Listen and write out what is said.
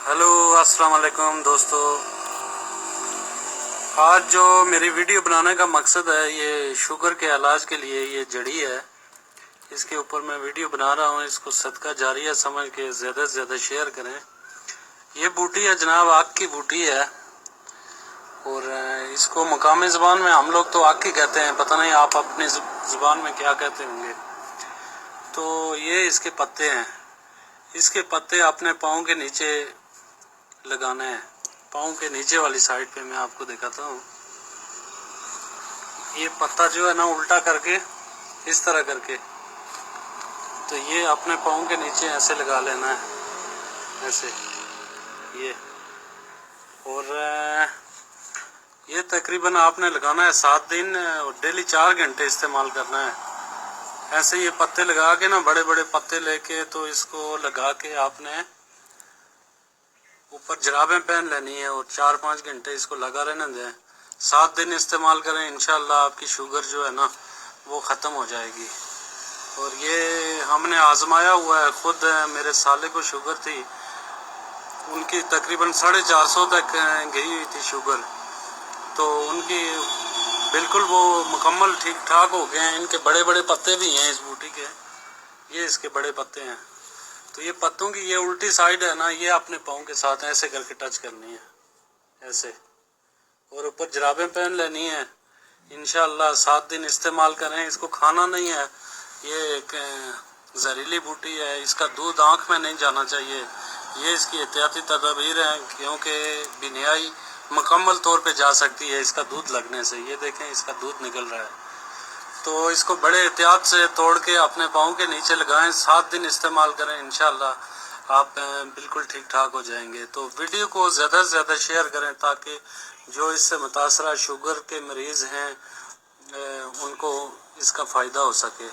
Hello अस्सलाम वालेकुम दोस्तों। आज जो मेरी वीडियो बनाने का मकसद है, ये शुगर के इलाज के लिए ये जड़ी है, इसके ऊपर मैं वीडियो बना रहा हूँ। इसको सदका जारिया समझ के ज़्यादा से ज़्यादा शेयर करें। ये बूटी है जनाब, आग की बूटी है और इसको मकामी ज़बान में हम लोग तो आग की कहते हैं, पता नहीं आप अपनी ज़बान में क्या कहते होंगे। तो ये इसके पत्ते हैं। इसके पत्ते अपने पाँव के नीचे लगाना है। पाँव के नीचे वाली साइड पे मैं आपको दिखाता हूँ। ये पत्ता जो है ना, उल्टा करके इस तरह करके, तो ये अपने पाँव के नीचे ऐसे लगा लेना है, ऐसे ये। और ये तकरीबन आपने लगाना है 7 दिन और डेली 4 घंटे इस्तेमाल करना है। ऐसे ये पत्ते लगा के ना, बड़े बड़े पत्ते लेके, तो इसको लगा के आपने ऊपर जराबें पहन लेनी है और 4-5 घंटे इसको लगा रहना दें। 7 दिन इस्तेमाल करें, इंशाल्लाह आपकी शुगर जो है ना वो ख़त्म हो जाएगी। और ये हमने आजमाया हुआ है खुद। मेरे साले को शुगर थी, उनकी तकरीबन 450 तक गई हुई थी शुगर, तो उनकी बिल्कुल वो मुकम्मल ठीक ठाक हो गए हैं। इनके बड़े बड़े पत्ते भी हैं इस बूटी के, ये इसके बड़े पत्ते हैं। तो ये पत्तों की ये उल्टी साइड है ना, ये अपने पाँव के साथ ऐसे करके टच करनी है, ऐसे, और ऊपर जराबें पहन लेनी है। इंशाल्लाह 7 दिन इस्तेमाल करें। इसको खाना नहीं है, ये एक जहरीली बूटी है, इसका दूध आँख में नहीं जाना चाहिए। ये इसकी एहतियाती तदबीर है, क्योंकि बिनाई मुकम्मल तौर पे जा सकती है इसका दूध लगने से। ये देखें, इसका दूध निकल रहा है। तो इसको बड़े एहतियात से तोड़ के अपने पाँव के नीचे लगाएं। 7 दिन इस्तेमाल करें, इंशाल्लाह आप बिल्कुल ठीक ठाक हो जाएंगे। तो वीडियो को ज़्यादा से ज़्यादा शेयर करें ताकि जो इससे मुतासरा शुगर के मरीज़ हैं उनको इसका फ़ायदा हो सके।